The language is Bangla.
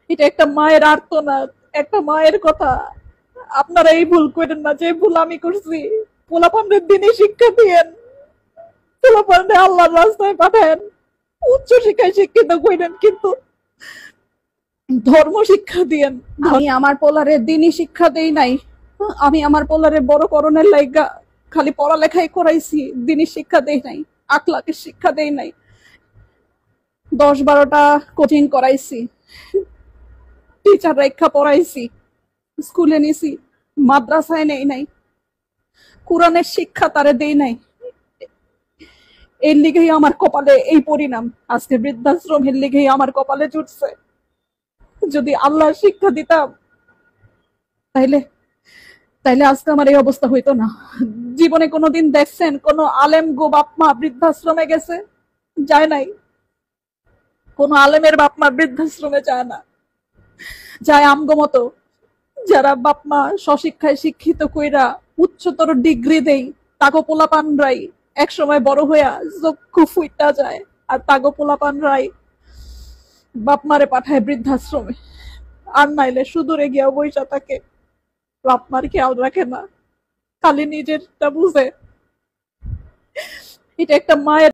এটা একটা মায়ের আর্তনাদ, একটা মায়ের কথা। আপনারা এই ভুল করেন না যে ভুল আমি করছি। পোলাপানদের দিনই শিক্ষা দিয়েন, পোলাপানদের আল্লাহর রাস্তায় পাঠান, উচ্চ শিক্ষায় শিক্ষিত করেন, কিন্তু ধর্ম শিক্ষা দিয়েন। আমি আমার পোলারে দিনই শিক্ষা দেই নাই, আমি আমার পোলারে বড় করণের লাইগা খালি পড়ালেখাই করাইছি, দিনই শিক্ষা দেই নাই, আখলাকের শিক্ষা দেই নাই। 10-12টা কোচিং করাইছি, টিচার রেখা পড়াইছি, স্কুলে নিছি, মাদ্রাসায় নেই নাই, কোরআনের শিক্ষা তারে দেই নাই। এর লিগেই আমার কপালে এই পরিণাম, আজকে বৃদ্ধাশ্রমের লিগেই আমার কপালে জুটছে। যদি আল্লাহর শিক্ষা দিতাম তাইলে তাইলে আজকে আমার এই অবস্থা হইতো না। জীবনে কোনোদিন দেখছেন কোন আলেম গো বাপ মা বৃদ্ধাশ্রমে গেছে? যায় নাই। কোন আলেমের বাপ মা বৃদ্ধাশ্রমে যায় না। যায় আমগো মতো যারা বাপ মা স্বশিক্ষায় শিক্ষিত কইরা উচ্চতর ডিগ্রি দেই, তাগো পোলাপানরাই এক সময় বড় হইয়া চক্ষু ফুইটা যায়, আর তাগো পোলাপানরাই বাপ মারে পাঠায় বৃদ্ধাশ্রমে। আর নাইলে সুদূরে গিয়া বইসা থাকে, বাপ মার খেয়াল রাখে না, খালি নিজেরটা বুঝে। এটা একটা মায়ের